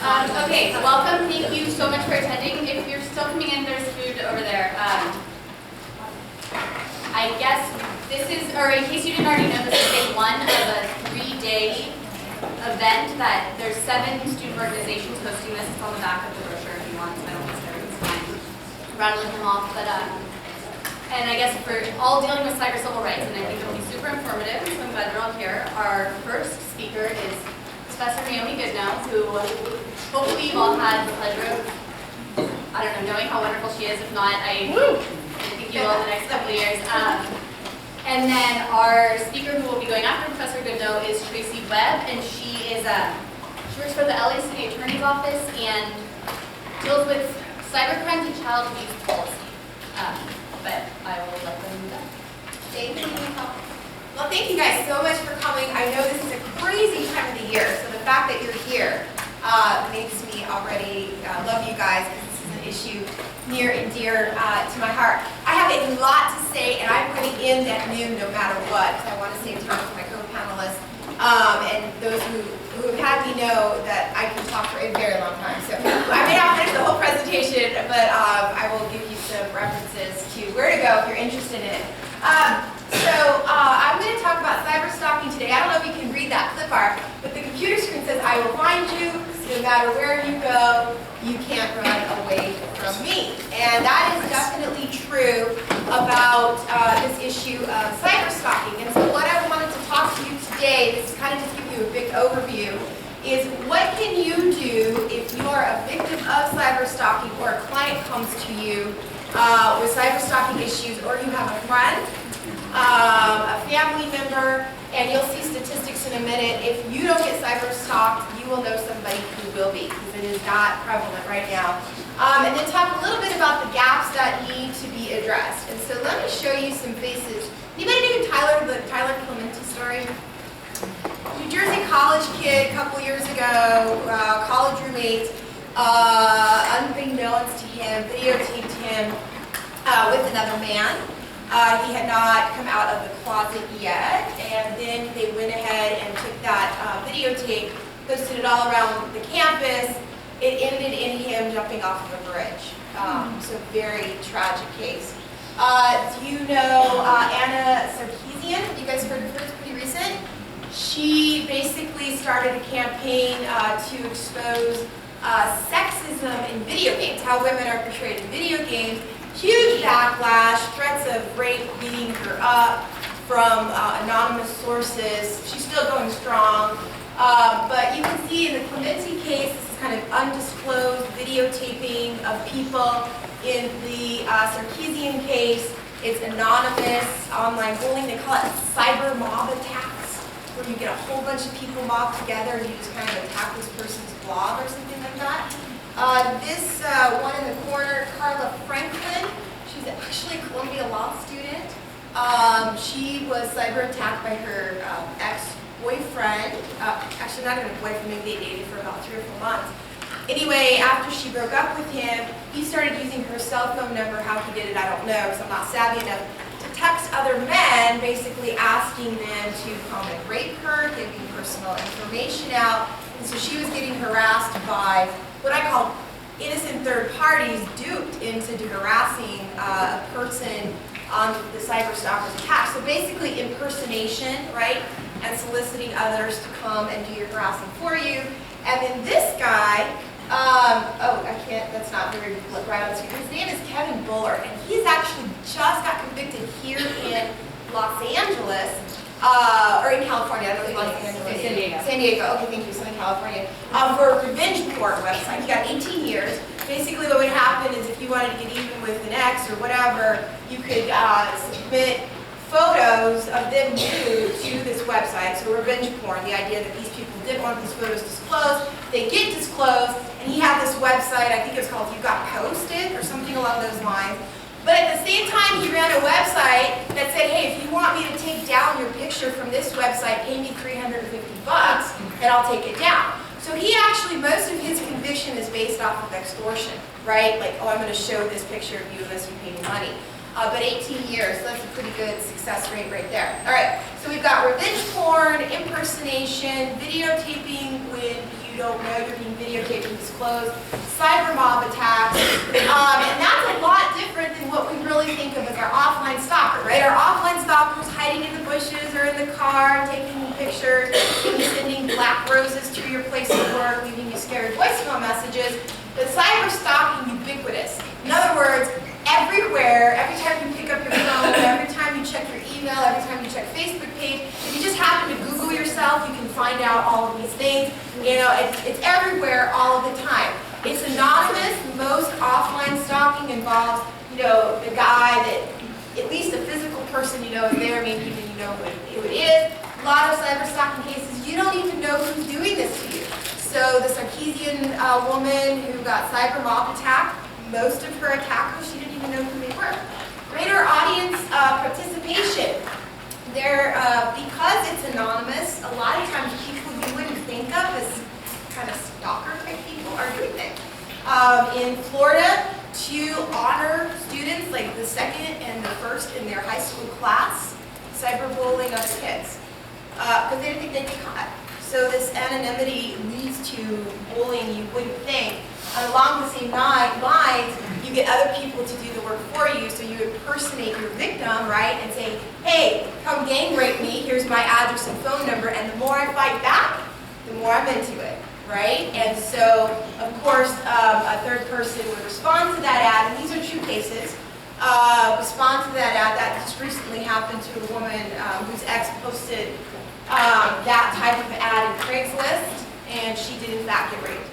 Okay, welcome. Thank you so much for attending. If you're still coming in, there's food over there. I guess this is, or in case you didn't already know, this is day one of a 3-day event that there's 7 student organizations hosting this. It's on the back of the brochure if you want. I don't think everyone's fine rattling them off, but and I guess for all dealing with cyber civil rights, and I think it'll be super informative, so I'm glad they're all here. Our first speaker is Professor Naomi Goodno, who hopefully you've all had the pleasure of, I don't know, knowing how wonderful she is. If not, I think you will in the next couple of years. And then our speaker who will be going after Professor Goodno is Tracy Webb, and she works for the LA City Attorney's Office and deals with cybercrime and child abuse policy. But I will let them go. Thank you. Well, thank you guys so much for coming. I know this is a crazy time of the year, so the fact that you're here makes me already love you guys, because this is an issue near and dear to my heart. I have a lot to say, and I'm going to end at noon no matter what, because I want to save time for my co-panelists. And those who have had me know that I can talk for a very long time. So I may not finish the whole presentation, but I will give you some references to where to go if you're interested in it. I'm going to talk about cyber-stalking today. I don't know if you can read that clip art, but the computer screen says, I will find you, no matter where you go, you can't run away from me. And that is definitely true about this issue of cyber-stalking. And so what I wanted to talk to you today, this is kind of just give you a big overview, is what can you do if you are a victim of cyber-stalking, or a client comes to you with cyber-stalking issues, or you have a friend, a family member, and you'll see statistics in a minute. If you don't get cyber-stalked, you will know somebody who will be, because it is not prevalent right now. And then talk a little bit about the gaps that need to be addressed. And so let me show you some faces. Anybody know the Tyler Clementi story? New Jersey college kid a couple years ago, college roommate, unbeknownst to him, videotaped him with another man. He had not come out of the closet yet, and then they went ahead and took that videotape, posted it all around the campus. It ended in him jumping off of a bridge. So very tragic case. Do you know Anna Sarkeesian? You guys heard of her? It's pretty recent. She basically started a campaign to expose sexism in video games, how women are portrayed in video games. Huge backlash, threats of rape beating her up from anonymous sources. She's still going strong. But you can see in the Clementi case, this is kind of undisclosed videotaping of people. In the Sarkeesian case, it's anonymous online bullying. They call it cyber mob attacks, where you get a whole bunch of people mobbed together and you just kind of attack this person's blog or something like that. This one in the corner, Carla Franklin, she's actually a Columbia Law student. She was cyber attacked by her ex-boyfriend. Actually, not even a boyfriend, maybe they dated for about 3 or 4 months. Anyway, after she broke up with him, he started using her cell phone number. How he did it, I don't know, because I'm not savvy enough, to text other men, basically asking them to come and rape her, giving personal information out. And so she was getting harassed by what I call innocent third parties, duped into harassing a person on the cyberstalker's attack. So basically impersonation, right? And soliciting others to come and do your harassing for you. And then this guy, that's not very right on screen. His name is Kevin Buller, and he's actually just got convicted here in Los Angeles, or in California, I don't know if Los Angeles. San Diego. San Diego, okay, thank you, Southern California, for a revenge porn website. He got 18 years. Basically what would happen is if you wanted to get even with an ex or whatever, you could submit photos of them nude to this website. So revenge porn, the idea that these people didn't want these photos disclosed, they get disclosed, and he had this website, I think it was called You Got Posted or something along those lines. But at the same time, he ran a website that said, hey, if you want me to take down your picture from this website, pay me $350 and I'll take it down. So he actually, most of his conviction is based off of extortion, right? Like, oh, I'm going to show this picture of you unless you pay me money. But 18 years, so that's a pretty good success rate right there. All right, so we've got revenge porn, impersonation, videotaping when you don't know you're being videotaped and disclosed, cyber mob attacks, and that's a lot different than what we really think of as our offline stalker, right? Our offline stalkers hiding in the bushes or in the car, taking pictures, maybe sending black roses to your place of work, leaving you scary voicemail messages. But cyber stalking, ubiquitous. In other words, everywhere, every time you pick up your phone, every time you check your email, every time you check Facebook page, if you just happen to Google yourself, you can find out all of these things. You know, it's everywhere all of the time. It's anonymous. Most offline stalking involves, you know, the guy that, at least a physical person you know is there, maybe even you know who it is. A lot of cyber stalking cases, you don't even know who's doing this to you. So the Sarkeesian woman who got cyber mob attacked, most of her attackers, she didn't even know who they were. Greater audience participation. Because it's anonymous, a lot of times people you wouldn't think of as kind of stalker type people are doing things. In Florida, to honor students, like the second and the first in their high school class, cyberbullying other kids, because they didn't think they'd be caught. So this anonymity leads to bullying you wouldn't think. And along the same lines, you get other people to do the work for you, so you impersonate your victim, right, and say, hey, come gang rape me, here's my address and phone number, and the more I fight back, the more I'm into it, right? And so, of course, a third person would respond to that ad, and these are true cases, respond to that ad. That just recently happened to a woman whose ex posted that type of ad in Craigslist, and she did in fact get raped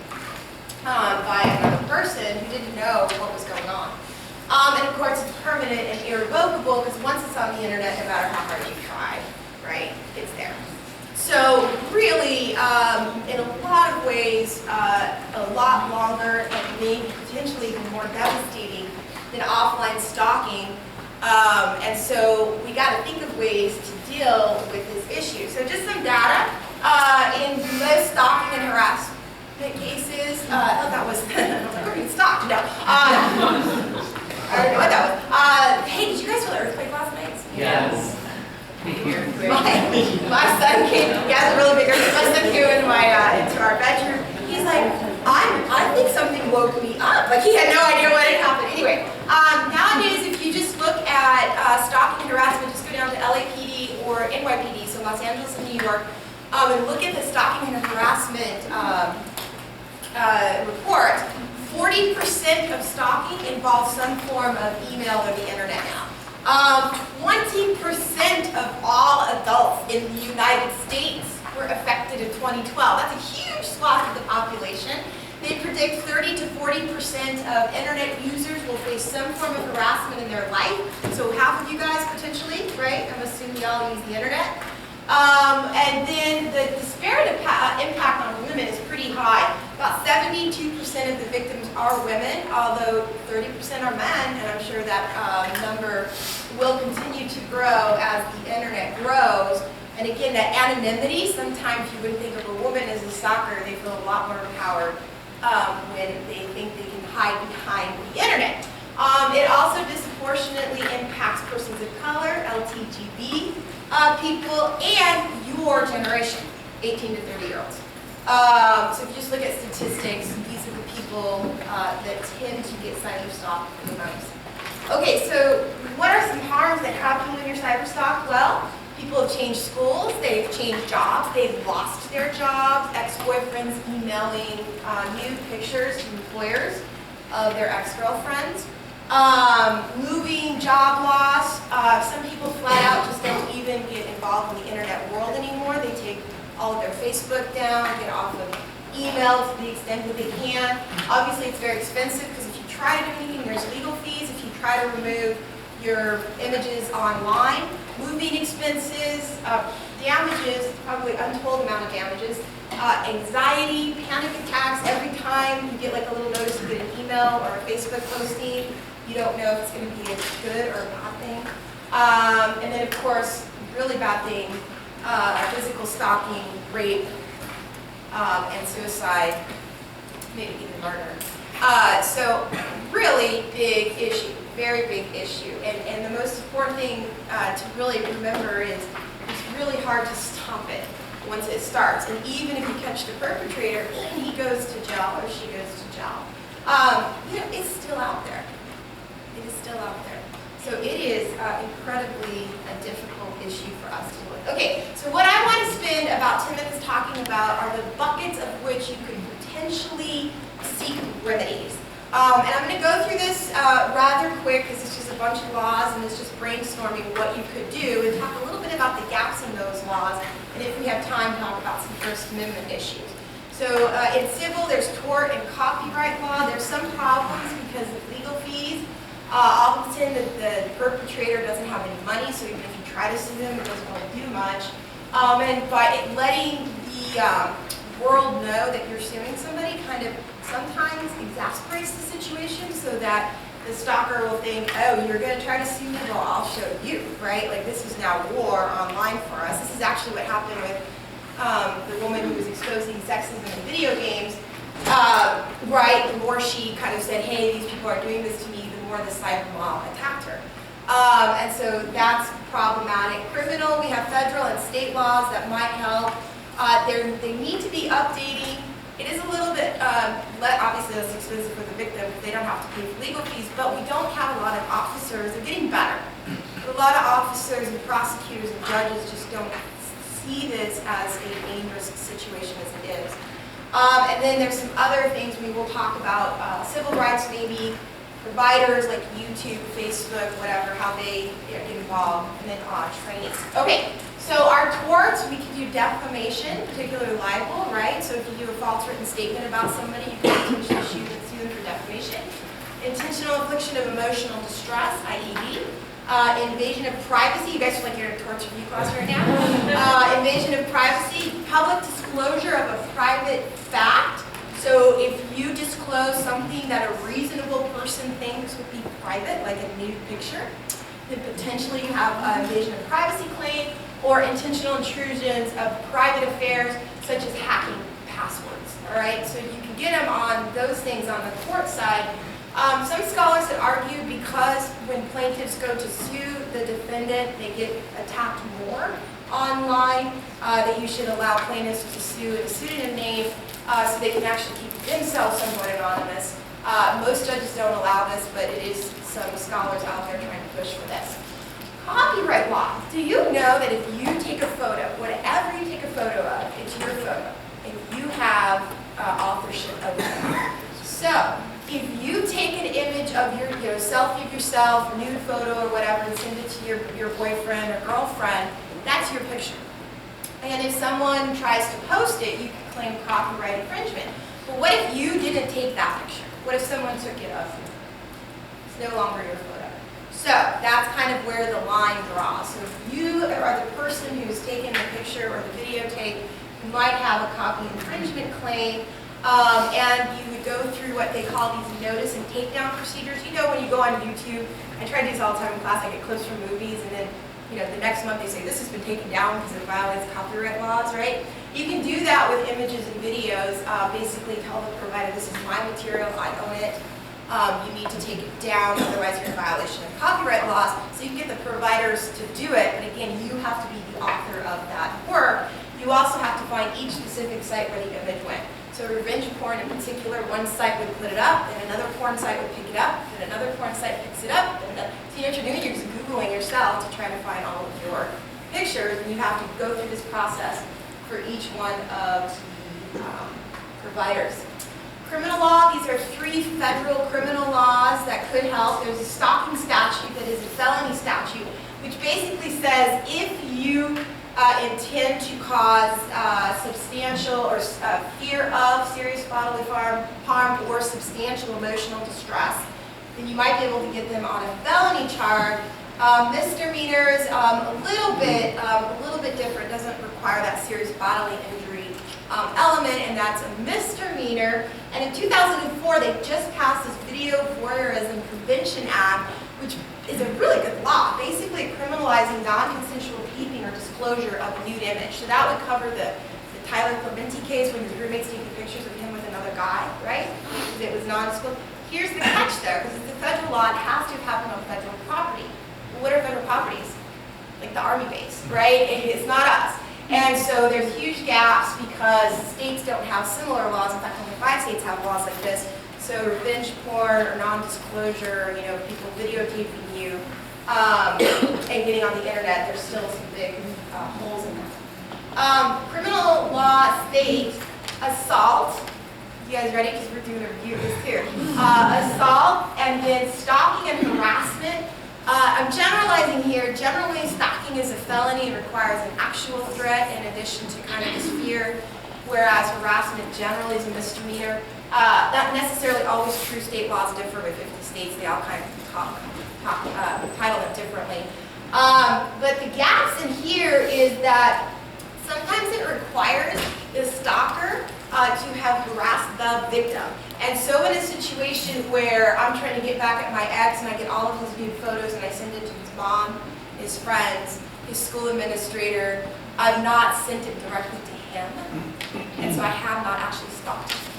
by another person who didn't know what was going on. And of course it's permanent and irrevocable because once it's on the internet, no matter how hard you try, right, it's there. So really, in a lot of ways, a lot longer and maybe potentially even more devastating than offline stalking. And so we got to think of ways to deal with this issue. So just some data. In most stalking and harassment cases, I thought that was, we're being stalked, no. I don't know what that was. Hey, did you guys feel the earthquake last night? Yes. My son came, he has a really big earthquake. My son came into our bedroom. He's like, I think something woke me up. Like he had no idea what had happened. Anyway, nowadays if you just look at stalking and harassment, just go down to LAPD or NYPD, so Los Angeles and New York, and look at the stalking and harassment report, 40% of stalking involves some form of email or the internet now. 20% of all adults in the United States were affected in 2012. That's a huge swath of the population. They predict 30 to 40% of internet users will face some form of harassment in their life. So half of you guys potentially, right? I'm assuming y'all use the internet. And then the disparate impact on women is pretty high. About 72% of the victims are women, although 30% are men, and I'm sure that number will continue to grow as the internet grows. And again, that anonymity, sometimes you wouldn't think of a woman as a stalker, they feel a lot more empowered when they think they can hide behind the internet. It also disproportionately impacts persons of color, LGTB people, and your generation, 18 to 30-year-olds. So if you just look at statistics, these are the people that tend to get cyber-stalked the most. Okay, so what are some harms that happen when you're cyber-stalked? Well, people have changed schools, they've changed jobs, they've lost their jobs, ex-boyfriends emailing nude pictures to employers of their ex-girlfriends. Moving, job loss, some people flat out just don't even get involved in the internet world anymore. They take all of their Facebook down, get off of email to the extent that they can. Obviously it's very expensive because if you try to do anything, there's legal fees. If you try to remove your images online, moving expenses, damages, probably untold amount of damages, anxiety, panic attacks. Every time you get like a little notice, you get an email or a Facebook posting, you don't know if it's going to be a good or a bad thing. And then of course, really bad thing, physical stalking, rape, and suicide, maybe even murder. So really big issue, very big issue. And the most important thing to really remember is it's really hard to stop it. once it starts. And even if you catch the perpetrator, he goes to jail or she goes to jail. It's still out there. It is still out there. So it is incredibly a difficult issue for us to deal with. Okay, so what I want to spend about 10 minutes talking about are the buckets of which you could potentially seek remedies. And I'm going to go through this rather quick because it's just a bunch of laws and it's just brainstorming what you could do and talk a little bit about the gaps in those laws, and if we have time, talk about some First Amendment issues. So in civil, there's tort and copyright law. There's some problems because of legal fees. Often the perpetrator doesn't have any money, so even if you try to sue them, it doesn't really do much. And by letting the world know that you're suing somebody kind of sometimes exasperates the situation so that the stalker will think, oh, you're going to try to sue me? Well, I'll show you, right? Like, this is now war online for us. This is actually what happened with the woman who was exposing sexism in video games. Right, the more she kind of said, hey, these people are doing this to me, the more the cyber mob attacked her. And so that's problematic. Criminal, we have federal and state laws that might help. They need to be updating. It is a little bit, obviously less expensive for the victim because they don't have to pay for legal fees, but we don't have a lot of officers. They're getting better. But a lot of officers and prosecutors and judges just don't see this as a dangerous situation as it is. And then there's some other things we will talk about, civil rights maybe, providers like YouTube, Facebook, whatever, how they get involved, and then training. Okay, so our torts, we can do defamation, particularly libel, right? So if you do a false written statement about somebody, you can potentially sue them for defamation. Intentional infliction of emotional distress, IED. Invasion of privacy, you guys are like you're in a torts review class right now. Invasion of privacy, public disclosure of a private fact. So if you disclose something that a reasonable person thinks would be private, like a nude picture, then potentially you have an invasion of privacy claim or intentional intrusions of private affairs, such as hacking passwords. All right, so you can get them on those things on the court side. Some scholars have argued because when plaintiffs go to sue the defendant, they get attacked more online, that you should allow plaintiffs to sue in a pseudonym name so they can actually keep themselves somewhat anonymous. Most judges don't allow this, but it is some scholars out there trying to push for this. Copyright law. Do you know that if you take a photo, whatever you take a photo of, it's your photo, and you have authorship of it. So, if you take an image of your selfie of yourself, nude photo or whatever, and send it to your boyfriend or girlfriend, that's your picture. And if someone tries to post it, you can claim copyright infringement. But what if you didn't take that picture? What if someone took it of you? It's no longer your photo. So that's kind of where the line draws. So if you are the person who's taken the picture or the videotape, you might have a copy infringement claim. And you would go through what they call these notice and takedown procedures. You know, when you go on YouTube, I try to do this all the time in class, I get clips from movies, and then, the next month they say, this has been taken down because it violates copyright laws, right? You can do that with images and videos. Basically tell the provider, this is my material, I own it. You need to take it down, otherwise you're in violation of copyright laws. So you can get the providers to do it, but again, you have to be the author of that work. You also have to find each specific site where the image went. So revenge porn in particular, one site would put it up, then another porn site would pick it up, then another porn site picks it up, then another. So you know what you're doing? You're just Googling yourself to try to find all of your pictures, and you have to go through this process for each one of the providers. Criminal law, these are 3 federal criminal laws that could help. There's a stalking statute that is a felony statute, which basically says if you intend to cause substantial or fear of serious bodily harm or substantial emotional distress, then you might be able to get them on a felony charge. Misdemeanors, a little bit different, doesn't require that serious bodily injury element, and that's a misdemeanor. And in 2004, they just passed this Video Voyeurism Prevention Act, which is a really good law, basically criminalizing non-consensual peeping or disclosure of a nude image. So that would cover the Tyler Clementi case when his roommate's taking pictures of him with another guy, right? Because it was non-disclosed. Here's the catch though, because it's a federal law, it has to have happened on federal property. Well, what are federal properties? Like the Army base, right? It's not us. And so there's huge gaps because states don't have similar laws. In fact, only 5 states have laws like this. So revenge porn or non-disclosure, people videotaping you and getting on the internet, there's still some big holes in that. Criminal law state assault. You guys ready? Because we're doing a review of this too. Assault, and then stalking and harassment. I'm generalizing here. Generally, stalking is a felony and requires an actual threat in addition to kind of this fear, whereas harassment generally is a misdemeanor. Not necessarily always true. State laws differ with 50 states. They all kind of title them differently. But the gaps in here is that sometimes it requires the stalker to have harassed the victim. And so in a situation where I'm trying to get back at my ex and I get all of his nude photos and I send it to his mom, his friends, his school administrator, I've not sent it directly to him. And so I have not actually stalked him.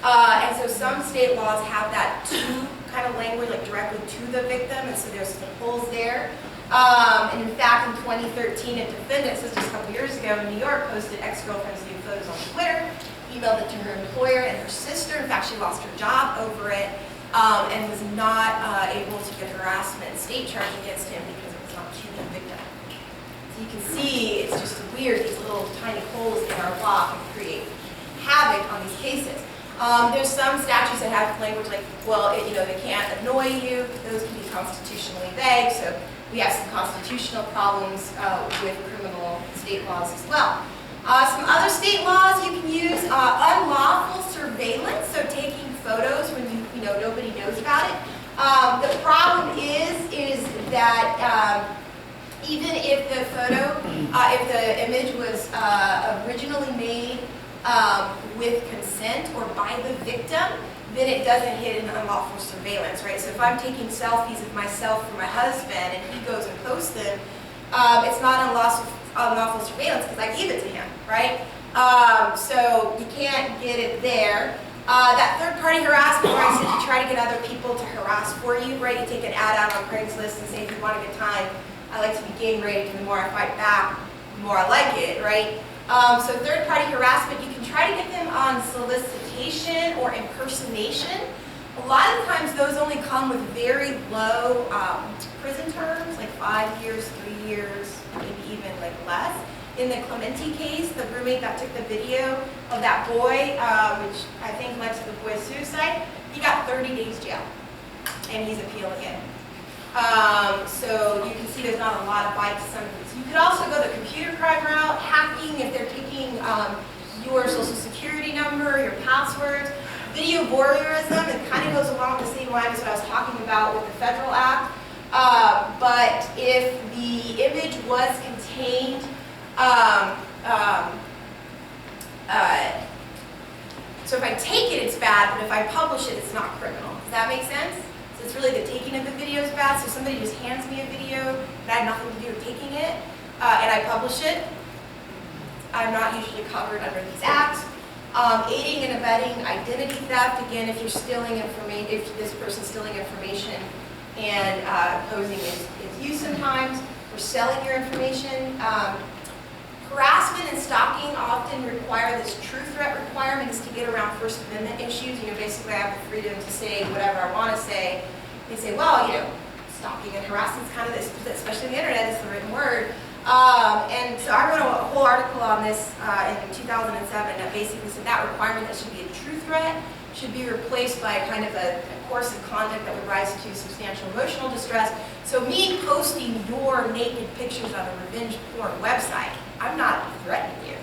And so some state laws have that to kind of language, like directly to the victim, and so there's some holes there. And in fact, in 2013, a defendant, this was just a couple years ago in New York, posted ex-girlfriend's nude photos on Twitter, emailed it to her employer and her sister. In fact, she lost her job over it, and was not able to get harassment state charge against him because it was not to the victim. So you can see it's just weird, these little tiny holes in our law can create havoc on these cases. There's some statutes that have language like, well, they can't annoy you. Those can be constitutionally vague, so we have some constitutional problems with criminal state laws as well. Some other state laws you can use, unlawful surveillance, so taking photos when nobody knows about it. The problem is that even if the photo, if the image was originally made with consent or by the victim, then it doesn't hit an unlawful surveillance, right? So if I'm taking selfies of myself for my husband and he goes and posts them, it's not unlawful surveillance because I gave it to him, right? So you can't get it there. That third-party harassment, where I said you try to get other people to harass for you, right? You take an ad out on Craigslist and say, if you want a good time, I like to be game raped, and the more I fight back, the more I like it, right? So third-party harassment, you can try to get them on solicitation or impersonation. A lot of times those only come with very low prison terms, like 5 years, 3 years, maybe even like less. In the Clementi case, the roommate that took the video of that boy, which I think led to the boy's suicide, he got 30 days jail, and he's appealing it. So you can see there's not a lot of bites to some of these. You could also go the computer crime route, hacking, if they're taking your social security number, your passwords. Video voyeurism, it kind of goes along the same line as what I was talking about with the Federal Act. But if the image was contained, so if I take it, it's bad, but if I publish it, it's not criminal. Does that make sense? So it's really the taking of the video is bad. So somebody just hands me a video that I had nothing to do with taking it, and I publish it, I'm not usually covered under these acts. Aiding and abetting identity theft, again, if you're stealing information, if this person's stealing information and posing its use sometimes, or selling your information. Harassment and stalking often require this true threat requirement is to get around First Amendment issues. Basically I have the freedom to say whatever I want to say. They say, well, stalking and harassment is kind of this, especially on the internet, is the written word. And so I wrote a whole article on this in 2007 that basically said that requirement that should be a true threat should be replaced by kind of a course of conduct that would rise to substantial emotional distress. So me posting your naked pictures on a revenge porn website, I'm not threatening you,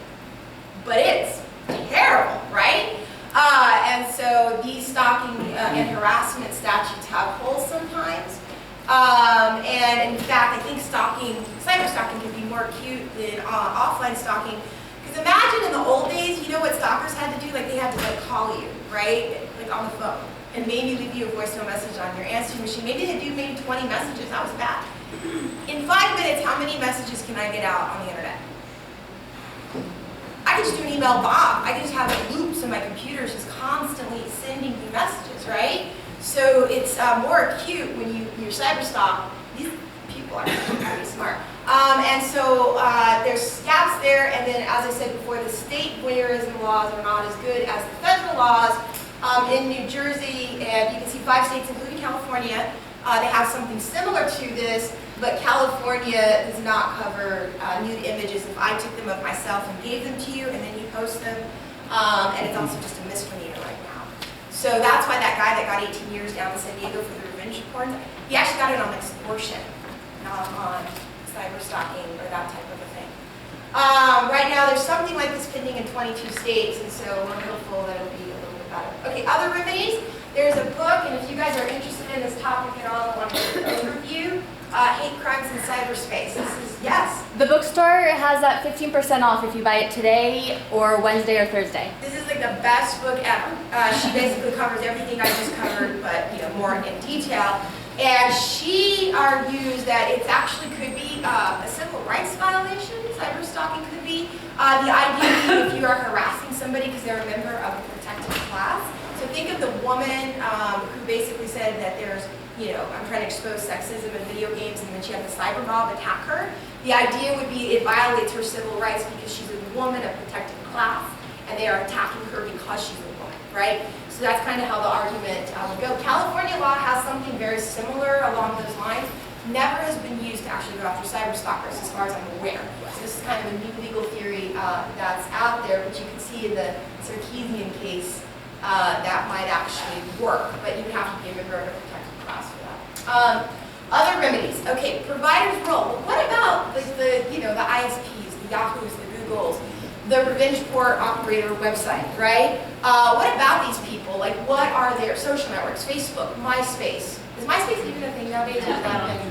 but it's terrible, right? And so these stalking and harassment statutes have holes sometimes. And in fact, I think cyber-stalking can be more acute than offline stalking. Because imagine in the old days, what stalkers had to do? Like they had to call you, right? Like on the phone. And maybe leave you a voicemail message on your answering machine. Maybe they do 20 messages, that was bad. In 5 minutes, how many messages can I get out on the internet? I could just do an email bomb. I could just have a loop so my computer is just constantly sending me messages, right? So it's more acute when you're cyber stalk. These people are pretty smart. And so there's gaps there, and then as I said before, the state voyeurism laws are not as good as the federal laws. In New Jersey, and you can see 5 states, including California, they have something similar to this, but California does not cover nude images if I took them of myself and gave them to you, and then you post them, and it's also just a misdemeanor right now. So that's why that guy that got 18 years down in San Diego for the revenge porn, he actually got it on extortion, not on cyber-stalking or that type of a thing. Right now, there's something like this pending in 22 states, and so we're hopeful that it'll be a little bit better. Okay, other remedies. There's a book, and if you guys are interested in this topic at all, I want to give an overview. Hate Crimes in Cyberspace. This is, yes? The bookstore has that 15% off if you buy it today or Wednesday or Thursday. This is like the best book ever. She basically covers everything I just covered, but more in detail. And she argues that it actually could be a civil rights violation. Cyber-stalking could be. The idea being if you are harassing somebody because they're a member of a protected class. So think of the woman who basically said that there's, I'm trying to expose sexism in video games, and then she had the cyber mob attack her. The idea would be it violates her civil rights because she's a woman of protected class, and they are attacking her because she's a woman, right? So that's kind of how the argument would go. California law has something very similar along those lines. Never has been used to actually go after cyber stalkers, as far as I'm aware. So this is kind of a new legal theory that's out there, but you can see in the Sarkeesian case that might actually work, but you would have to be a member of a protected class for that. Other remedies. Okay, provider's role. Well, what about the ISPs, the Yahoos, the Googles, the revenge porn operator website, right? What about these people? Like, what are their social networks? Facebook, MySpace. Is MySpace even a thing nowadays?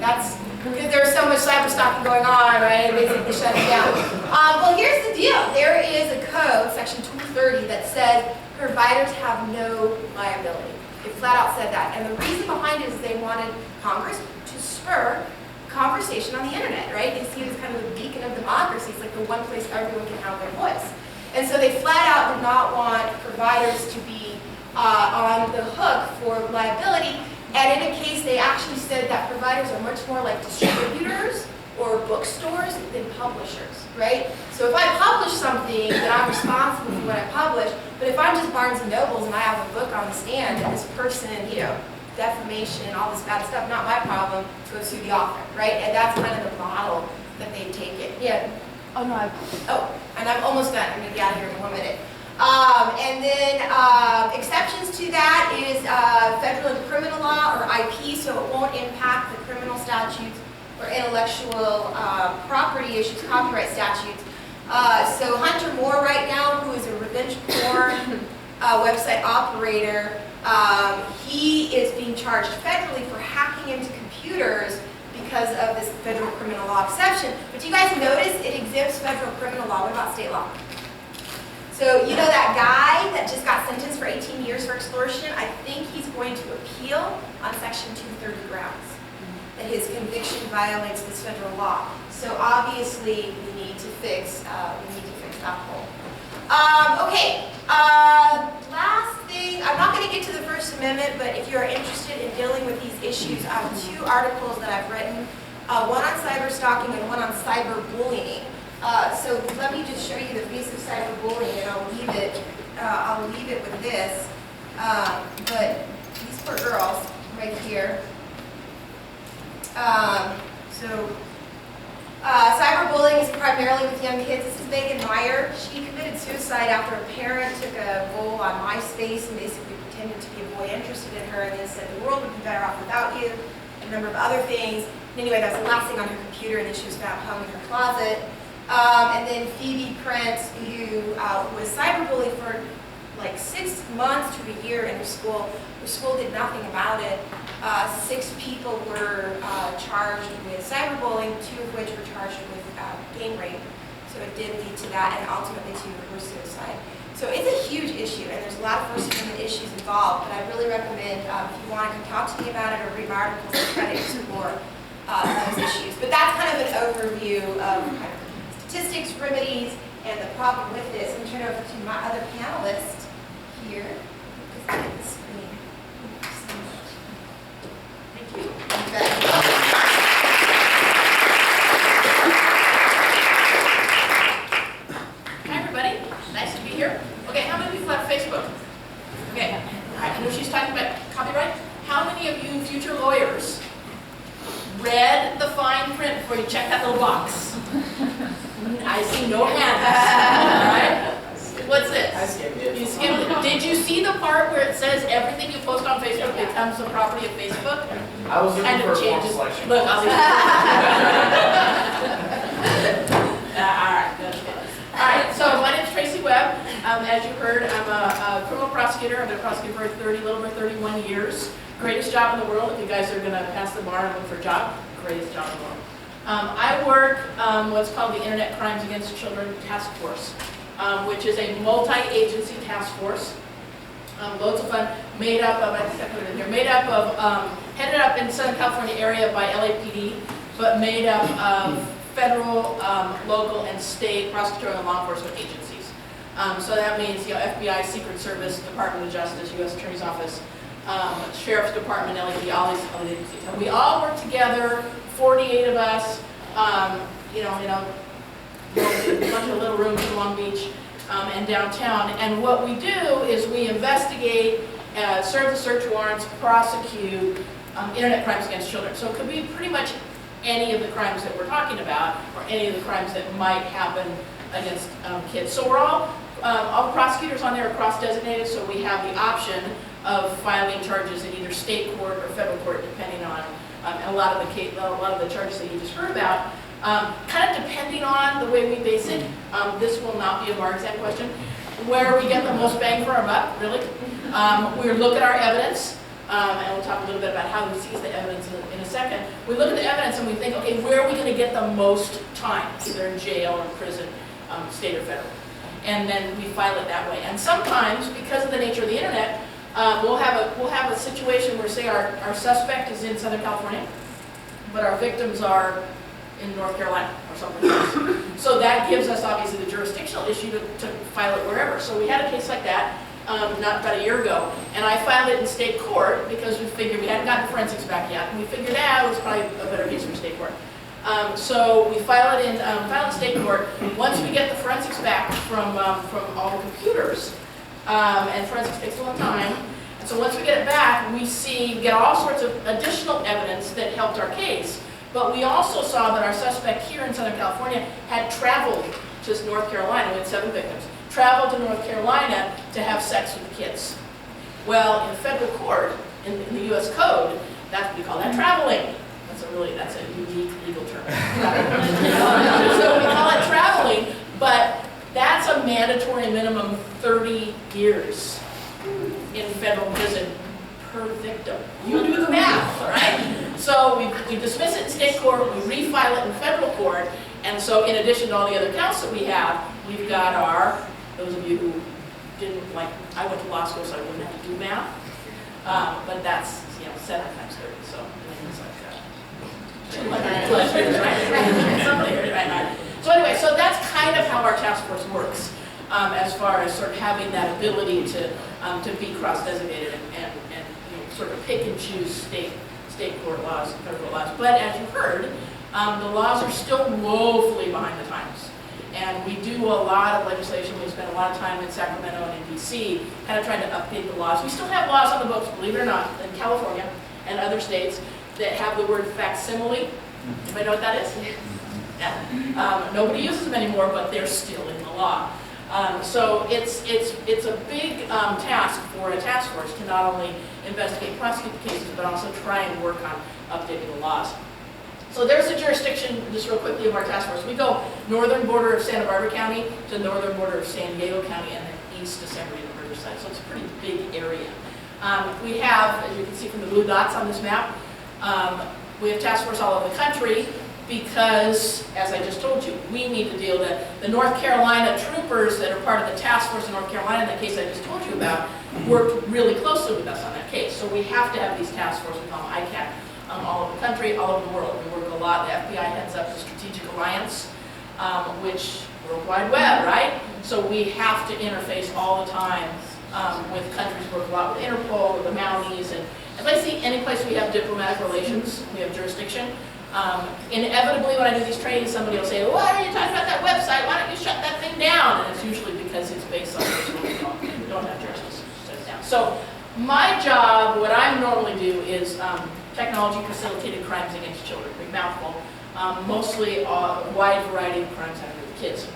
That's because there's so much cyber stalking going on, right? Basically shut it down. Well, here's the deal. There is a code, section 230, that says providers have no liability. It flat out said that. And the reason behind it is they wanted Congress to spur conversation on the internet, right? They see it as kind of a beacon of democracy. It's like the one place everyone can have their voice. And so they flat out did not want providers to be on the hook for liability. And in a case, they actually said that providers are much more like distributors or bookstores than publishers, right? So if I publish something, then I'm responsible for what I publish. But if I'm just Barnes and Nobles and I have a book on the stand and this person, defamation, all this bad stuff, not my problem, go sue the author, right? And that's kind of the model that they take it. Yeah. Oh, no, And I'm almost done. I'm going to be out of here in 1 minute. And then exceptions to that is federal and criminal law, or IP, so it won't impact the criminal statutes or intellectual property issues, copyright statutes. So Hunter Moore right now, who is a revenge porn website operator, he is being charged federally for hacking into computers because of this federal criminal law exception. But you guys notice it exempts federal criminal law. What about state law? So you know that guy that just got sentenced for 18 years for extortion? I think he's going to appeal on section 230 grounds, that his conviction violates this federal law. So obviously we need to fix that hole. Okay, last thing, I'm not going to get to the First Amendment, but if you're interested in dealing with these issues, I have 2 articles that I've written, one on cyber-stalking and one on cyber-bullying. So let me just show you the piece of cyberbullying, and I'll leave it with this. But these poor girls right here. Cyberbullying is primarily with young kids. This is Megan Meyer. She committed suicide after a parent took a role on MySpace and basically pretended to be a boy interested in her, and then said the world would be better off without you, and a number of other things. And anyway, that was the last thing on her computer, and then she was found hung in her closet. And then Phoebe Prince, who was cyberbullied for like 6 months to a year in her school. Her school did nothing about it. 6 people were charged with cyberbullying, 2 of which were charged with gang rape. So it did lead to that, and ultimately to her suicide. So it's a huge issue, and there's a lot of First Amendment issues involved. But I really recommend, if you want to come talk to me about it or read my articles, to try to explore those issues. But that's kind of an overview of kind of statistics, remedies, and the problem with this. I'm going to turn it over to my other panelist here. Just look at the screen. Thank you so much. Thank you. copyright. How many of you future lawyers read the fine print before you check that little box? I see no hands. All right. What's this? I skimmed it. You skimmed it. Did you see the part where it says everything you post on Facebook becomes the property of Facebook? I was looking Kind for of a form changes. selection. Look, I'll leave it. All right. Good. All right. So my name is Tracy Webb. As you heard, I'm a criminal prosecutor. I've been a prosecutor for a little over 31 years. Greatest job in the world. If you guys are going to pass the bar and look for a job, greatest job in the world. I work what's called the Internet Crimes Against Children Task Force, which is a multi-agency task force. Loads of fun, made up of, I think I put it in here, made up of, headed up in Southern California area by LAPD, but made up of federal, local, and state prosecutorial and law enforcement agencies. So that means, FBI, Secret Service, Department of Justice, U.S. Attorney's Office, Sheriff's Department, LAPD, all these other agencies. And we all work together, 48 of us, in a bunch of little rooms in Long Beach and downtown. And what we do is we investigate, serve the search warrants, prosecute internet crimes against children. So it could be pretty much any of the crimes that we're talking about, or any of the crimes that might happen against kids. So we're all the prosecutors on there are cross-designated, so we have the option of filing charges in either state court or federal court, depending on a lot of the charges that you just heard about. Kind of depending on the way we base it, this will not be a bar exam question, where we get the most bang for our buck, really. We look at our evidence, and we'll talk a little bit about how we seize the evidence in a second. We look at the evidence and we think, okay, where are we going to get the most time, either in jail or in prison, state or federal. And then we file it that way. And sometimes, because of the nature of the internet, we'll have a situation where, say, our suspect is in Southern California, but our victims are in North Carolina or something else. So that gives us, obviously, the jurisdictional issue to file it wherever. So we had a case like that not about a year ago, and I filed it in state court because we figured we hadn't gotten the forensics back yet, and we figured it was probably a better case for state court. So we file it in state court. Once we get the forensics back from all the computers, and forensics takes a long time, and so once we get it back, we get all sorts of additional evidence that helped our case. But we also saw that our suspect here in Southern California had traveled to North Carolina. We had 7 victims. Traveled to North Carolina to have sex with the kids. Well, in federal court, in the U.S. Code, we call that traveling. That's a unique legal term. So we call it traveling, but that's a mandatory minimum 30 years in federal prison per victim. You do the math, all right? So we dismiss it in state court, we refile it in federal court, and so in addition to all the other counts that we have, we've got those of you who didn't, I went to law school so I wouldn't have to do math, but that's, 7 times 30, so it's like 200 plus years, right? Somebody heard it right. So anyway, so that's kind of how our task force works, as far as sort of having that ability to be cross-designated and sort of pick and choose state court laws and federal laws. But as you heard, the laws are still woefully behind the times. And we do a lot of legislation. We spend a lot of time in Sacramento and in DC kind of trying to update the laws. We still have laws on the books, believe it or not, in California and other states that have the word facsimile. Anybody know what that is? Yeah. Nobody uses them anymore, but they're still in the law. So it's a big task for a task force to not only investigate, prosecute the cases, but also try and work on updating the laws. So there's a jurisdiction, just real quickly, of our task force. We go northern border of Santa Barbara County to northern border of San Diego County, and then east to San Bernardino Riverside. So it's a pretty big area. We have, as you can see from the blue dots on this map, we have task force all over the country because, as I just told you, we need to deal with the North Carolina troopers that are part of the task force in North Carolina, in that case I just told you about, worked really closely with us on that case. So we have to have these task forces, we call them ICAC, all over the country, all over the world. We work a lot. The FBI heads up the Strategic Alliance, which World Wide Web, right? So we have to interface all the time with countries. We work a lot with Interpol, with the Mounties, and basically any place we have diplomatic relations, we have jurisdiction. Inevitably, when I do these trainings, somebody will say, "Why are you talking about that website? Why don't you shut that thing down?" And it's usually because it's based on this one. We don't have jurisdiction to shut it down. So my job, what I'm normally do is technology-facilitated crimes against children, big mouthful, mostly a wide variety of crimes happening with kids.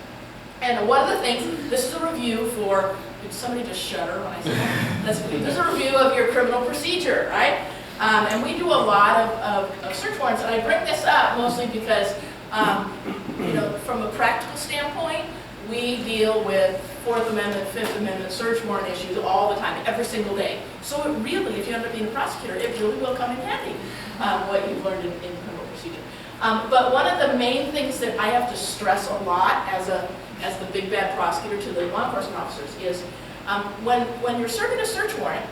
And one of the things, this is a review for, did somebody just shudder when I said that? This is a review of your criminal procedure, right? And we do a lot of search warrants, and I bring this up mostly because, you know, from a practical standpoint, we deal with Fourth Amendment, Fifth Amendment search warrant issues all the time, every single day. So it really, if you end up being a prosecutor, it really will come in handy, what you've learned in criminal procedure. But one of the main things that I have to stress a lot as the big bad prosecutor to the law enforcement officers is when you're serving a search warrant,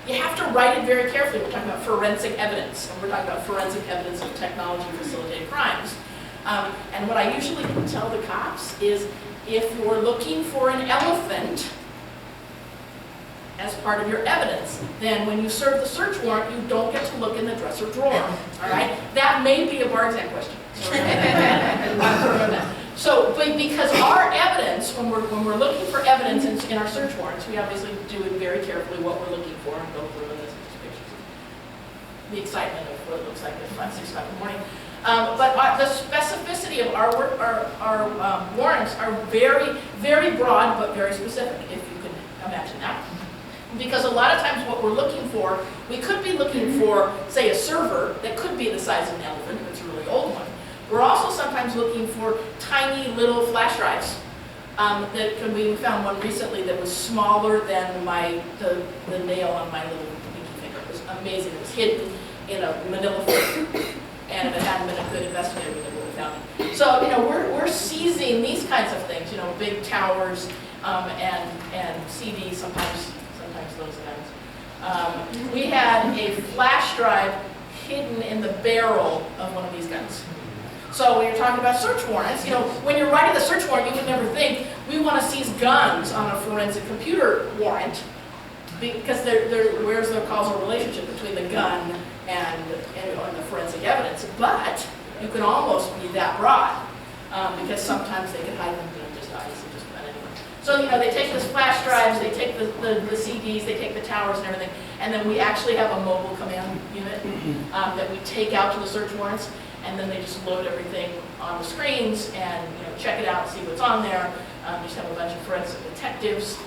you have to write it very carefully. We're talking about forensic evidence, and we're talking about forensic evidence of technology-facilitated crimes. And what I usually tell the cops is, if you're looking for an elephant as part of your evidence, then when you serve the search warrant, you don't get to look in the dresser drawer, all right? That may be a bar exam question. So, but because our evidence, when we're looking for evidence in our search warrants, we obviously do it very carefully what we're looking for and go through this pictures. The excitement of what it looks like at 5, 6 o'clock in the morning. But the specificity of our warrants are very, very broad, but very specific, if you can imagine that. Because a lot of times what we're looking for, we could be looking for, say, a server that could be the size of an elephant, if it's a really old one. We're also sometimes looking for tiny little flash drives. We found one recently that was smaller than the nail on my little pinky finger. It was amazing. It was hidden in a manila folder. And if it hadn't been a good investigator, we would have found it. So, you know, we're seizing these kinds of things, you know, big towers and CDs, sometimes those guns. We had a flash drive hidden in the barrel of one of these guns. So when you're talking about search warrants, you know, when you're writing the search warrant, you would never think we want to seize guns on a forensic computer warrant, because where's the causal relationship between the gun and the forensic evidence? But you can almost be that broad, because sometimes they can hide them in just obviously just about anywhere. So, you know, they take those flash drives, they take the CDs, they take the towers and everything, and then we actually have a mobile command unit that we take out to the search warrants, and then they just load everything on the screens and, you know, check it out, see what's on there. We just have a bunch of forensic detectives.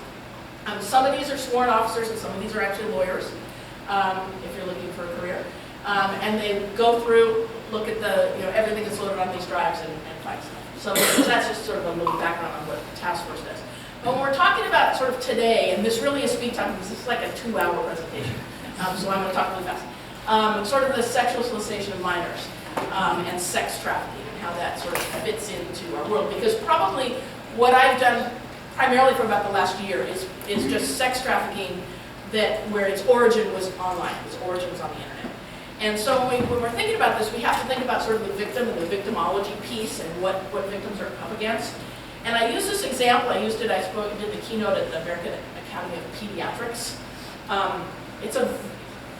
Some of these are sworn officers, and some of these are actually lawyers, if you're looking for a career. And they go through, look at everything that's loaded on these drives and find stuff. So that's just sort of a little background on what the task force does. But when we're talking about sort of today, and this really is speed time, because this is like a 2-hour presentation, so I'm going to talk really fast. Sort of the sexual solicitation of minors and sex trafficking, and how that sort of fits into our world. Because probably what I've done primarily for about the last year is just sex trafficking where its origin was online, its origin was on the internet. And so when we're thinking about this, we have to think about sort of the victim and the victimology piece and what victims are up against. And I use this example, I did the keynote at the American Academy of Pediatrics.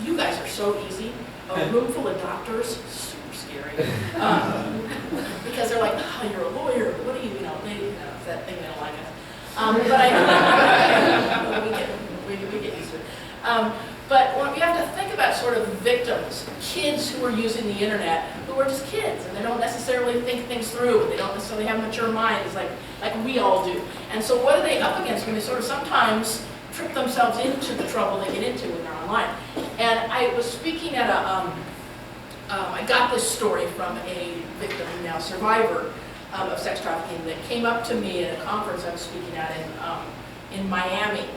You guys are so easy. A room full of doctors, super scary. Because they're like, oh, you're a lawyer, what do you, it's that thing they don't like us. But we get used to it. But we have to think about sort of victims, kids who are using the internet, who are just kids, and they don't necessarily think things through, they don't necessarily have mature minds like we all do. And so what are they up against when they sort of sometimes trip themselves into the trouble they get into when they're online? And I was speaking at I got this story from a victim, now survivor, of sex trafficking that came up to me at a conference I was speaking at in Miami.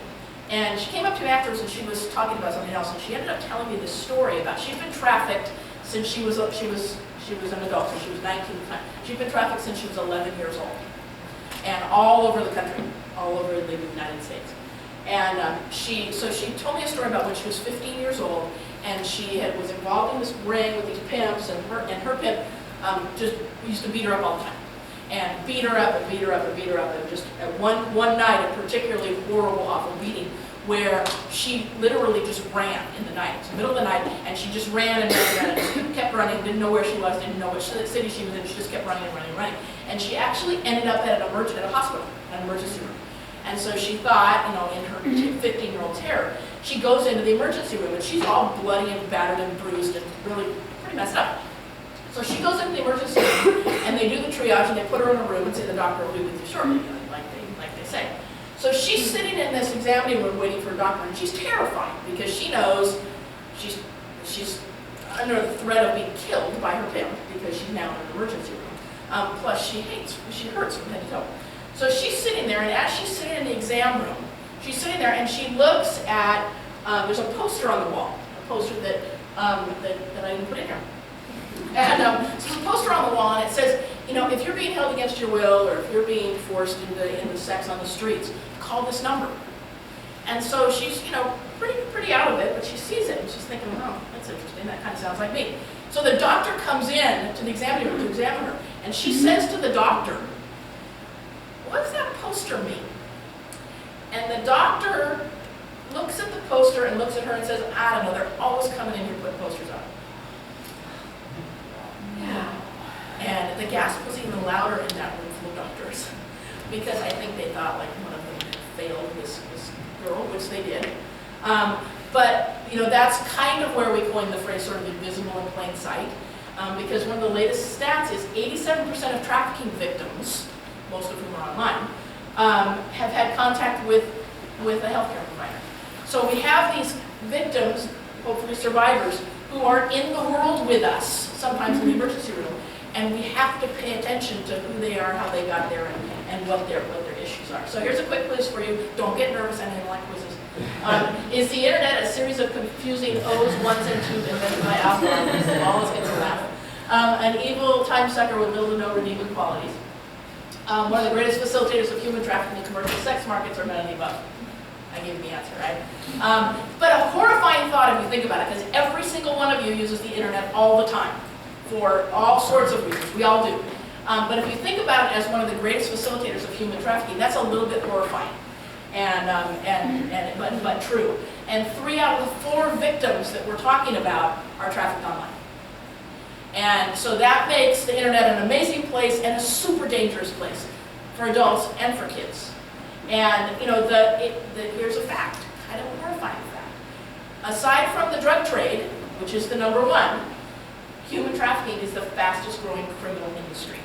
And she came up to me afterwards and she was talking about something else, and she ended up telling me this story about she'd been trafficked since she was an adult, so she was 19 at the time. She'd been trafficked since she was 11 years old, and all over the country, all over the United States. And she told me a story about when she was 15 years old, and she was involved in this ring with these pimps, and her pimp just used to beat her up all the time. And beat her up and beat her up and beat her up, and just at one night, a particularly horrible, awful beating, where she literally just ran in the night. It was the middle of the night, and she just ran and ran and ran, and kept running, didn't know where she was, didn't know which city she was in, she just kept running and running and running. And she actually ended up at a hospital, an emergency room. And so she thought, in her 15-year-old terror, she goes into the emergency room, and she's all bloody and battered and bruised and really pretty messed up. So she goes into the emergency room, and they do the triage, and they put her in a room and say the doctor will be with you shortly, like they say. So she's sitting in this examining room waiting for a doctor, and she's terrified because she knows she's under the threat of being killed by her pimp because she's now in an emergency room. Plus she hurts from head to toe. So she's sitting there, and as she's sitting in the exam room, she's sitting there and she looks at, there's a poster on the wall, a poster that I didn't put in here. And so there's a poster on the wall, and it says, you know, if you're being held against your will, or if you're being forced into sex on the streets, call this number. And so she's, you know, pretty out of it, but she sees it, and she's thinking, oh, that's interesting, that kind of sounds like me. So the doctor comes in to the examining room to examine her, and she says to the doctor, what does that poster mean? And the doctor looks at the poster and looks at her and says, I don't know, they're always coming in here putting posters up. Yeah. And the gasp was even louder in that room full of doctors, because I think they thought like one of them failed this girl, which they did. But you know, that's kind of where we coined the phrase sort of invisible in plain sight, because one of the latest stats is 87% of trafficking victims, most of whom are online, have had contact with a healthcare provider. So we have these victims, hopefully survivors, who are in the world with us, sometimes in the emergency room, and we have to pay attention to who they are, how they got there, and what their issues are. So here's a quick quiz for you. Don't get nervous, I don't like quizzes. Is the internet a series of confusing O's, ones, and twos invented by algorithms? Always gets a laugh. An evil time sucker with little to no redeeming qualities. One of the greatest facilitators of human trafficking in commercial sex markets, or none of the above. I gave you the answer, right? But a horrifying thought if you think about it, because every single one of you uses the internet all the time for all sorts of reasons. We all do. But if you think about it as one of the greatest facilitators of human trafficking, that's a little bit horrifying, but true. And 3 out of the 4 victims that we're talking about are trafficked online. And so that makes the internet an amazing place and a super dangerous place for adults and for kids. And you know, here's a fact, kind of a horrifying fact. Aside from the drug trade, which is the #1, human trafficking is the fastest growing criminal industry.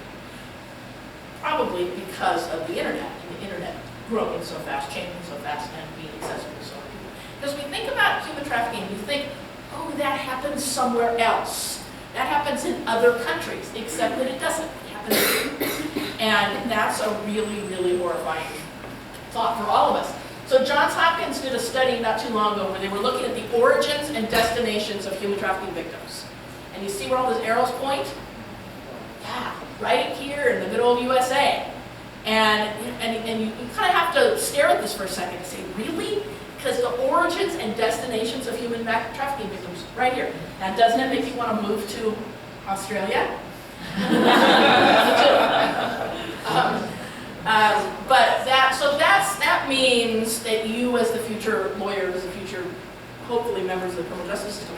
Probably because of the internet, and the internet growing so fast, changing so fast, and being accessible to so many people. Because we think about human trafficking, you think, oh, that happens somewhere else. That happens in other countries, except that it doesn't. It happens here. And that's a really, really horrifying thought for all of us. So Johns Hopkins did a study not too long ago where they were looking at the origins and destinations of human trafficking victims. And you see where all those arrows point? Yeah, right here in the good old USA. And you kind of have to stare at this for a second and say, really? Because the origins and destinations of human trafficking victims, right here. Now, doesn't it make you want to move to Australia? But that means that you, as the future lawyer, as the future, hopefully, members of the criminal justice system,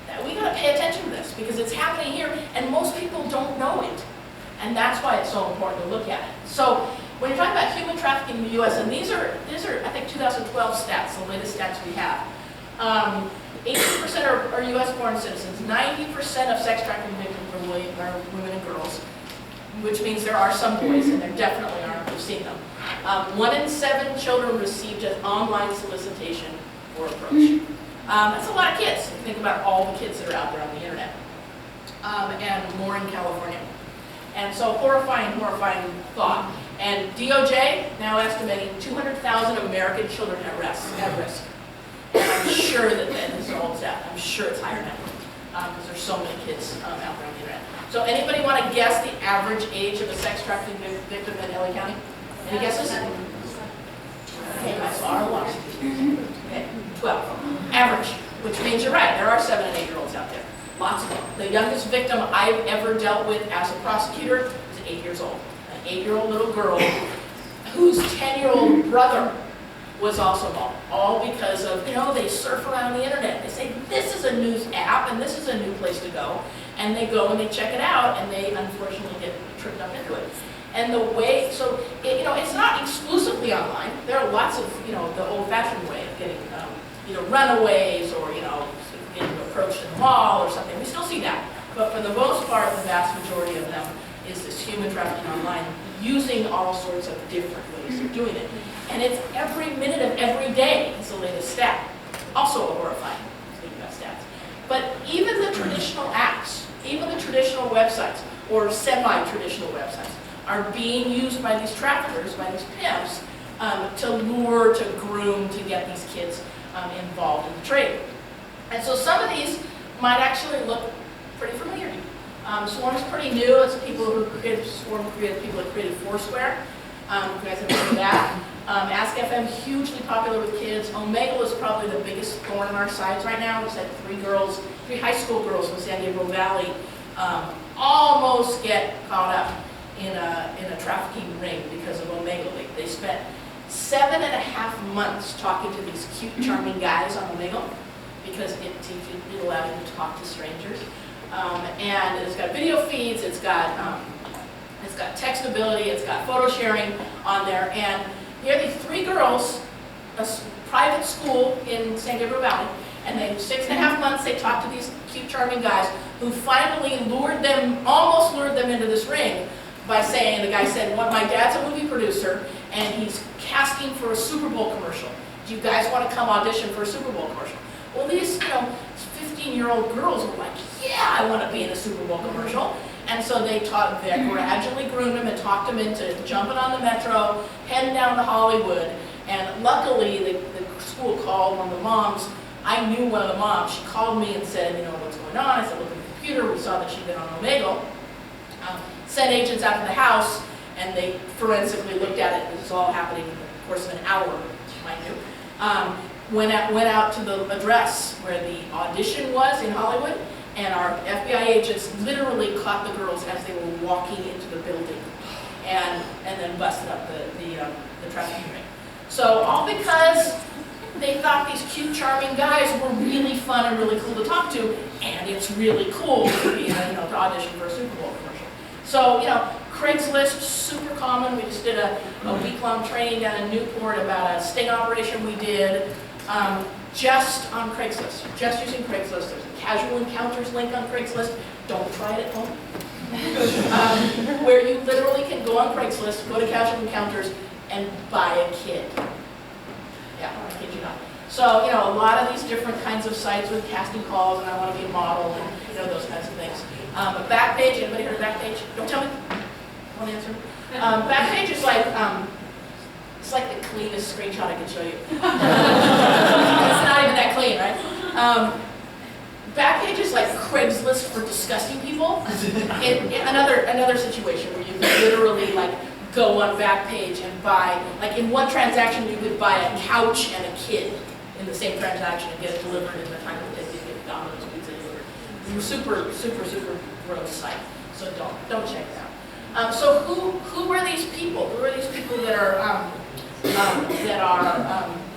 that we got to pay attention to this because it's happening here, and most people don't know it, and that's why it's so important to look at it. So when you're talking about human trafficking in the U.S., and these are I think 2012 stats, the latest stats we have. 80% are U.S.-born citizens. 90% of sex trafficking victims are women and girls, which means there are some boys, and there definitely are. We've seen them. 1 in 7 children received an online solicitation or approach. That's a lot of kids. If you think about all the kids that are out there on the internet, and more in California. And so horrifying thought. And DOJ now estimating 200,000 American children at risk. And I'm sure that this holds out. I'm sure it's higher now because there's so many kids out there on the internet. So anybody want to guess the average age of a sex trafficking victim in LA County? Any guesses? Okay, I saw our watch. Okay, 12. Average, which means you're right. There are 7 and 8-year-olds out there. Lots of them. The youngest victim I've ever dealt with as a prosecutor was 8 years old. An 8-year-old little girl whose 10-year-old brother was also involved. All because of, you know, they surf around the internet. They say, this is a news app and this is a new place to go. And they go and they check it out and they unfortunately get tripped up into it. And the way, so, it's not exclusively online. There are lots of, the old-fashioned way of getting runaways or, getting approached in the mall or something. We still see that. But for the most part, the vast majority of them is this human trafficking online using all sorts of different ways of doing it. And it's every minute of every day is the latest stat. Also horrifying, speaking about stats. But even the traditional apps, even the traditional websites, or semi-traditional websites, are being used by these traffickers, by these pimps, to lure, to groom, to get these kids involved in the trade. And so some of these might actually look pretty familiar. Swarm's pretty new. It's people who created Swarm, people who created Foursquare. You guys have heard of that. Ask.fm, hugely popular with kids. Omegle is probably the biggest thorn in our sides right now. We've had three high school girls from San Gabriel Valley almost get caught up in a trafficking ring because of Omegle. They spent 7.5 months talking to these cute, charming guys on Omegle because it allowed you to talk to strangers. And it's got video feeds, it's got textability, it's got photo sharing on there. And here are these three girls, a private school in San Gabriel Valley, and they 6.5 months they talked to these cute, charming guys who finally almost lured them into this ring by saying, the guy said, well, my dad's a movie producer and he's casting for a Super Bowl commercial. Do you guys want to come audition for a Super Bowl commercial? Well, these 15-year-old girls were like, yeah, I want to be in a Super Bowl commercial. And so they gradually groomed them and talked them into jumping on the metro, heading down to Hollywood. And luckily, the school called one of the moms. I knew one of the moms. She called me and said, what's going on? I said, look at the computer. We saw that she'd been on Omegle. Sent agents out to the house, and they forensically looked at it. This is all happening in the course of an hour, mind you. Went out to the address where the audition was in Hollywood, and our FBI agents literally caught the girls as they were walking into the building, and then busted up the trafficking ring. So all because they thought these cute, charming guys were really fun and really cool to talk to, and it's really cool to be, to audition for a Super Bowl commercial. So, Craigslist, super common. We just did a week-long training down in Newport about a sting operation we did just on Craigslist, just using Craigslist. There's a casual encounters link on Craigslist. Don't try it at home. Where you literally can go on Craigslist, go to casual encounters, and buy a kid. Yeah, I kid you not. So, a lot of these different kinds of sites with casting calls, and I want to be a model, and those kinds of things. Backpage, anybody heard of Backpage? Don't tell me. One answer. Backpage is like, it's like the cleanest screenshot I can show you. It's not even that clean, right? Backpage is like Craigslist for disgusting people. Another situation where you can literally go on Backpage and buy, in one transaction you could buy a couch and a kid in the same transaction and get it delivered in the time it takes to get Domino's pizza delivered. Super, super, super gross site. So don't check it out. So who are these people? Who are these people that are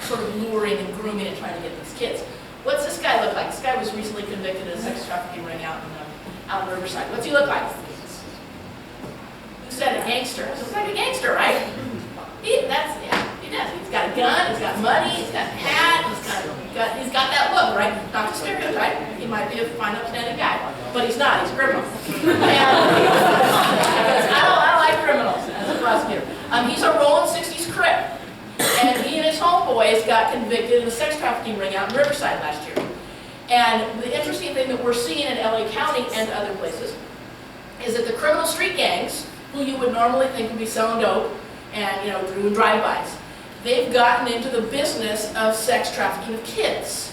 sort of luring and grooming and trying to get these kids? What's this guy look like? This guy was recently convicted of a sex trafficking ring out in Riverside. What's he look like? Who said a gangster? He looks like a gangster, right? He does. He's got a gun, he's got money, he's got a hat, he's got that look, right? Not to stereotype. He might be a fine, upstanding guy, but he's not. He's a criminal. Because I don't like criminals as a prosecutor. He's a rolling 60s Crip, and he and his homeboys got convicted of a sex trafficking ring out in Riverside last year. And the interesting thing that we're seeing in LA County and other places is that the criminal street gangs, who you would normally think would be selling dope and doing drive-bys, they've gotten into the business of sex trafficking of kids.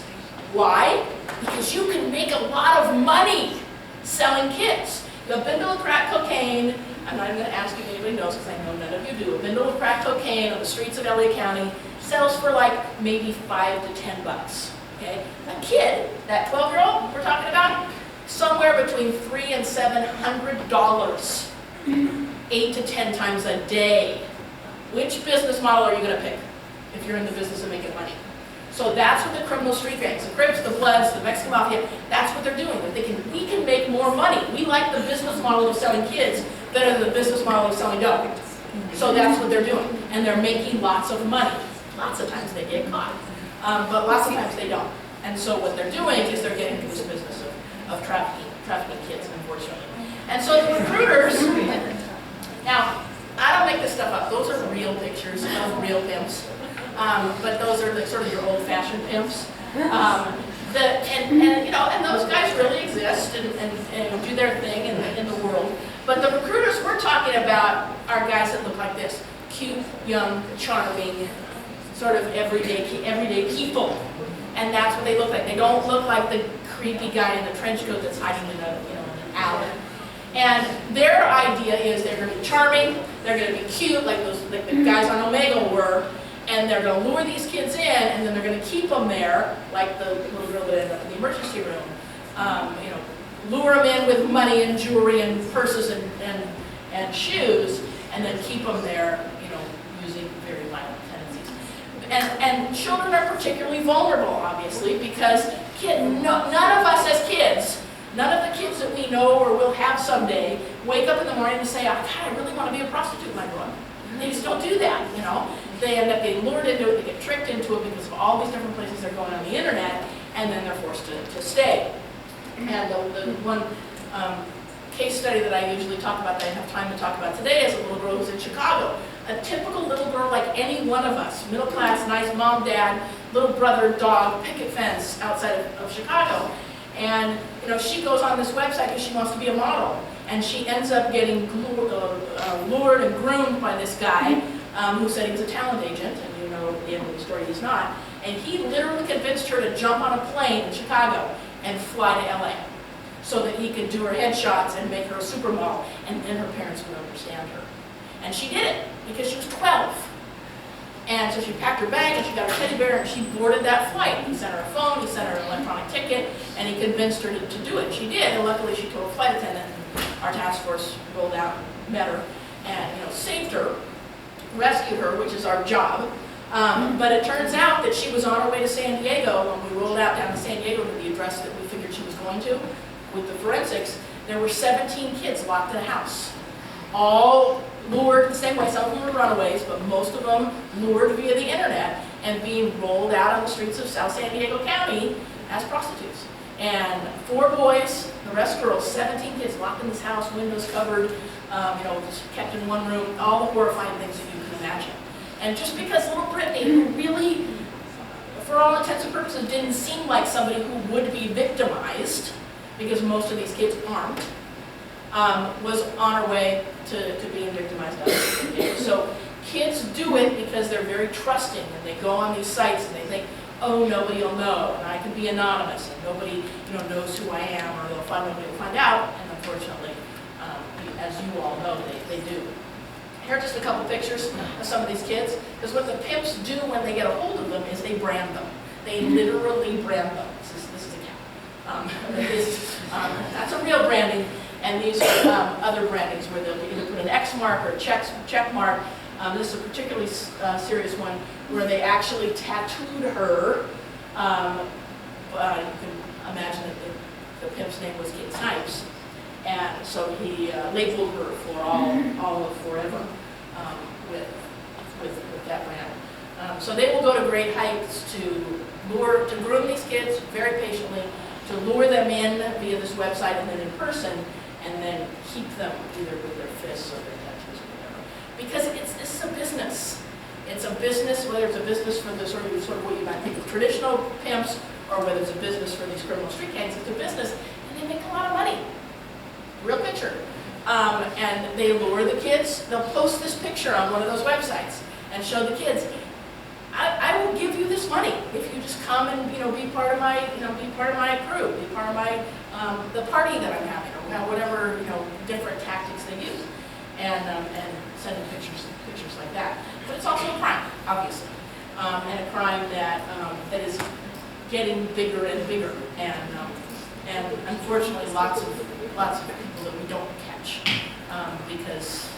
Why? Because you can make a lot of money selling kids. A bundle of crack cocaine, I'm not even going to ask if anybody knows because I know none of you do, a bundle of crack cocaine on the streets of LA County sells for maybe $5 to $10. Okay? A kid, that 12-year-old we're talking about, somewhere between $300 and $700, 8 to 10 times a day. Which business model are you going to pick if you're in the business of making money? So that's what the criminal street gangs, the Crips, the Bloods, the Mexican Mafia, that's what they're doing. They're thinking, we can make more money. We like the business model of selling kids better than the business model of selling dope. So that's what they're doing. And they're making lots of money. Lots of times they get caught. but lots of times they don't. And so what they're doing is they're getting into this business of trafficking kids, unfortunately. And so the recruiters, now, I don't make this stuff up. Those are real pictures of real pimps. But those are sort of your old-fashioned pimps. And those guys really exist and do their thing in the world. But the recruiters we're talking about are guys that look like this: cute, young, charming, sort of everyday people. And that's what they look like. They don't look like the creepy guy in the trench coat that's hiding in an alley. And their idea is they're going to be charming, they're going to be cute, like the guys on Omegle were, and they're going to lure these kids in, and then they're going to keep them there, like the little girl that ended up in the emergency room. Lure them in with money and jewelry and purses and shoes, and then keep them there, using very violent tendencies. And children are particularly vulnerable, obviously, because none of us as kids, none of the kids that we know or will have someday, wake up in the morning and say, God, I really want to be a prostitute when I grow up. They just don't do that, They end up getting lured into it, they get tricked into it because of all these different places they're going on the internet, and then they're forced to stay. And the one case study that I usually talk about, that I have time to talk about today, is a little girl who's in Chicago. A typical little girl like any one of us, middle class, nice mom, dad, little brother, dog, picket fence outside of Chicago. And she goes on this website because she wants to be a model. And she ends up getting lured and groomed by this guy who said he was a talent agent, and at the end of the story he's not. And he literally convinced her to jump on a plane in Chicago and fly to LA so that he could do her headshots and make her a supermodel, and then her parents would understand her. And she did it because she was 12. And so she packed her bag and she got her teddy bear and she boarded that flight. He sent her a phone, he sent her an electronic ticket, and he convinced her to do it. She did, and luckily she told a flight attendant, and our task force rolled out, met her, and saved her, rescued her, which is our job. But it turns out that she was on her way to San Diego when we rolled out down to San Diego to the address that we figured she was going to. With the forensics, there were 17 kids locked in a house, all lured the same way. Some of them were runaways, but most of them lured via the internet and being rolled out on the streets of South San Diego County as prostitutes. And 4 boys, the rest girls, 17 kids locked in this house, windows covered, just kept in one room, all the horrifying things that you can imagine. And just because little Brittany, who really, for all intents and purposes, didn't seem like somebody who would be victimized, because most of these kids aren't, was on her way to being victimized. So kids do it because they're very trusting, and they go on these sites and they think, oh, nobody will know, and I can be anonymous, and nobody knows who I am, or nobody will find out. And unfortunately, as you all know, they do. Here are just a couple pictures of some of these kids, because what the pimps do when they get a hold of them is they brand them. They literally brand them. This is a cat. That's a real branding. And these are other brandings where they'll either put an X mark or a check mark. This is a particularly serious one where they actually tattooed her. You can imagine that the pimp's name was Kate Snipes. And so he labeled her for all of forever with that brand. So they will go to great heights to groom these kids very patiently, to lure them in via this website and then in person, and then keep them either with their fists or their tattoos or whatever. Because this is a business. It's a business, whether it's a business for the sort of what you might think of traditional pimps, or whether it's a business for these criminal street gangs. It's a business, and they make a lot of money. Real picture. And they lure the kids. They'll post this picture on one of those websites and show the kids, I will give you this money if you just come and be part of my crew, be part of my the party that I'm having, or whatever different tactics they use, and sending pictures like that. But it's also a crime, obviously, and a crime that is getting bigger and bigger, and unfortunately lots of people that we don't catch because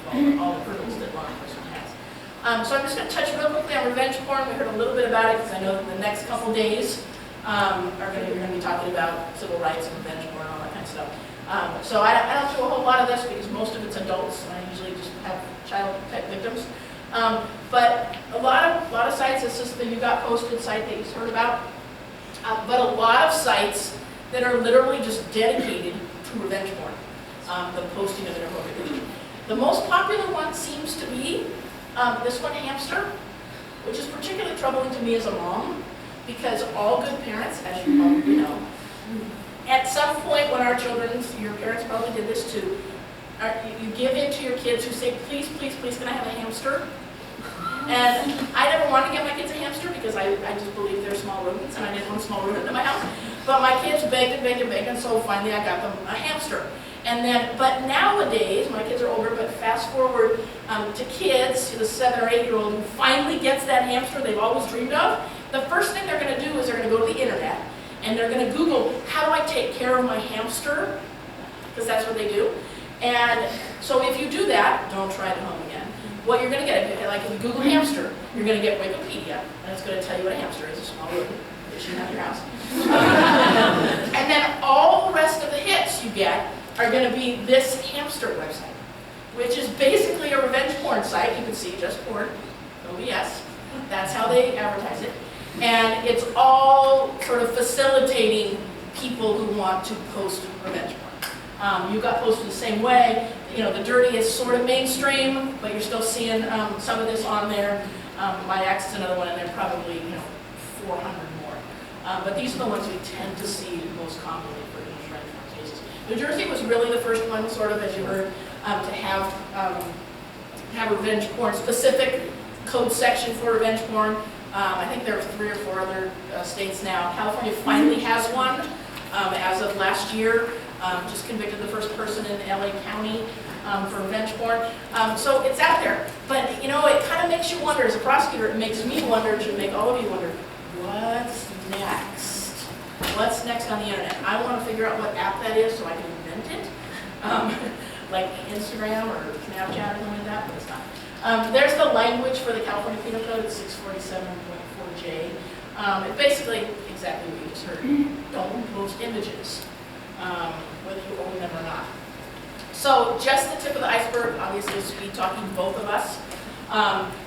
of all the hurdles that law enforcement has. So I'm just going to touch real quickly on revenge porn. We heard a little bit about it because I know that the next couple days you're going to be talking about civil rights and revenge porn and all that kind of stuff. So I don't do a whole lot of this because most of it's adults, and I usually just have child-type victims. But a lot of sites, this is the You Got Posted site that you've heard about, but a lot of sites that are literally just dedicated to revenge porn, the posting of inappropriate. The most popular one seems to be this one, Hamster, which is particularly troubling to me as a mom, because all good parents, as you probably know, at some point when our children, your parents probably did this too, you give in to your kids who say, please, please, please, can I have a hamster? And I never wanted to get my kids a hamster because I just believe they're small rodents and I didn't want a small rodent in my house. But my kids begged and begged and begged, and so finally I got them a hamster. And then, but nowadays, my kids are older, but fast forward to kids, the 7 or 8-year-old who finally gets that hamster they've always dreamed of, the first thing they're going to do is they're going to go to the internet and they're going to Google, how do I take care of my hamster? Because that's what they do. And so if you do that, don't try it at home again. What you're going to get, like if you Google hamster, you're going to get Wikipedia, and it's going to tell you what a hamster is, a small rodent that you have in your house. And then all the rest of the hits you get are going to be this hamster website, which is basically a revenge porn site. You can see just porn, OBS. That's how they advertise it. And it's all sort of facilitating people who want to post revenge porn. You Got Posted the same way. You know, the dirty is sort of mainstream, but you're still seeing some of this on there. My ex is another one, and there are probably 400 more. But these are the ones we tend to see most commonly for revenge porn cases. New Jersey was really the first one, sort of, as you heard, to have revenge porn specific code section for revenge porn. I think there are 3 or 4 other states now. California finally has one as of last year. Just convicted the first person in LA County for revenge porn. So it's out there. But it kind of makes you wonder, as a prosecutor, it makes me wonder, it should make all of you wonder, what's next? What's next on the internet? I want to figure out what app that is so I can invent it. Like Instagram or Snapchat or something like that, but it's not. There's the language for the California Penal Code, it's 647.4J. It's basically exactly what you just heard. Don't post images, whether you own them or not. So just the tip of the iceberg, obviously speed talking both of us,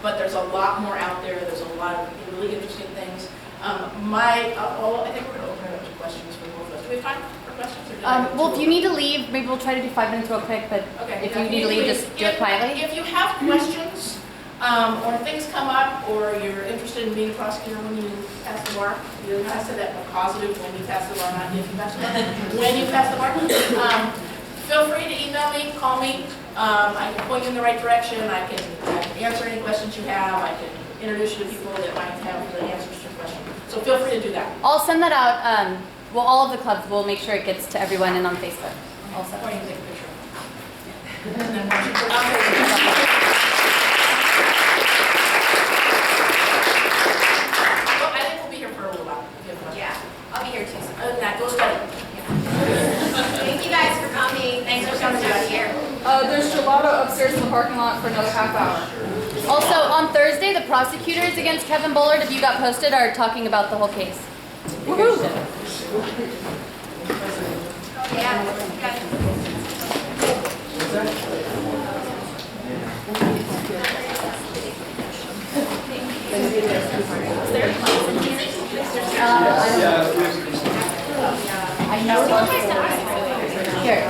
but there's a lot more out there. There's a lot of really interesting things. I think we're going to open it up to questions for both of us. Do we have time for questions? Or well, if you need to leave, maybe we'll try to do 5 minutes real quick, but okay, if you need to leave, just do it quietly. If you have questions, or things come up, or you're interested in being a prosecutor when you pass the bar, I said that positive when you pass the bar, not if you pass the bar, when you pass the bar, feel free to email me, call me. I can point you in the right direction. I can answer any questions you have. I can introduce you to people that might have the answers to your question. So feel free to do that. I'll send that out. Well, all of the clubs, we'll make sure it gets to everyone and on Facebook also. Or you can take a picture. And then once you put it on there, well, I think we'll be here for a little while. If you have questions. Yeah, I'll be here too. Other than that, go study. Thank you guys for coming. Thanks for coming out guys. here. There's gelato upstairs in the parking lot for another half hour. Also, on Thursday, the prosecutors against Kevin Bullard, if You Got Posted, are talking about the whole case. Woohoo! Yeah. I know. Here.